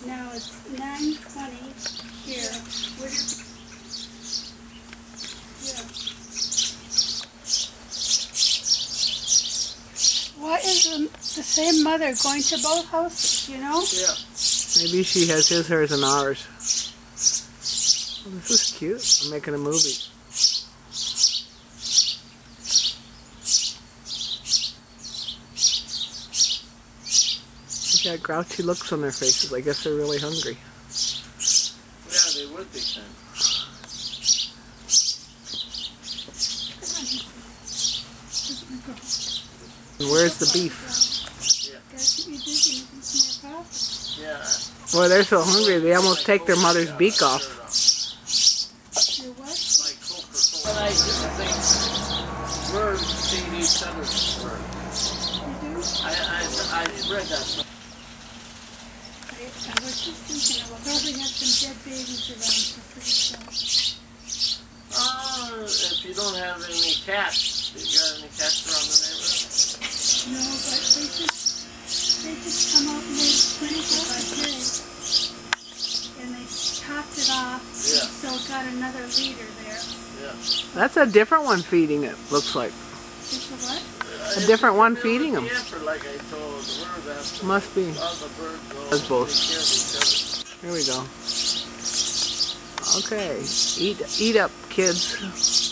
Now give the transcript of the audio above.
Now it's 9:20 here. Yeah. Why isn't the same mother going to both houses, you know? Yeah. Maybe she has his, hers, and ours. Oh, this is cute. I'm making a movie. They got grouchy looks on their faces. I guess they're really hungry. Yeah, they would be then. And where's the beef? Yeah. Boy, they're so hungry they almost take their mother's beak off. Your what? Like Coca-Cola. But I just think birds feed each other's birds. You do? I read that. I was just thinking about probably have some dead babies around for pretty soon. If you don't have any cats, you got any cats around the neighborhood? No, but they just come out and they finish it by day. And they topped it off, Yeah. so got another leader there. Yeah. That's a different one feeding it, looks like. It's a what? A different one feeding them. Like I told the birds after Must be. all the birds go That's both. take care of each other. Here we go. Okay, eat up, kids.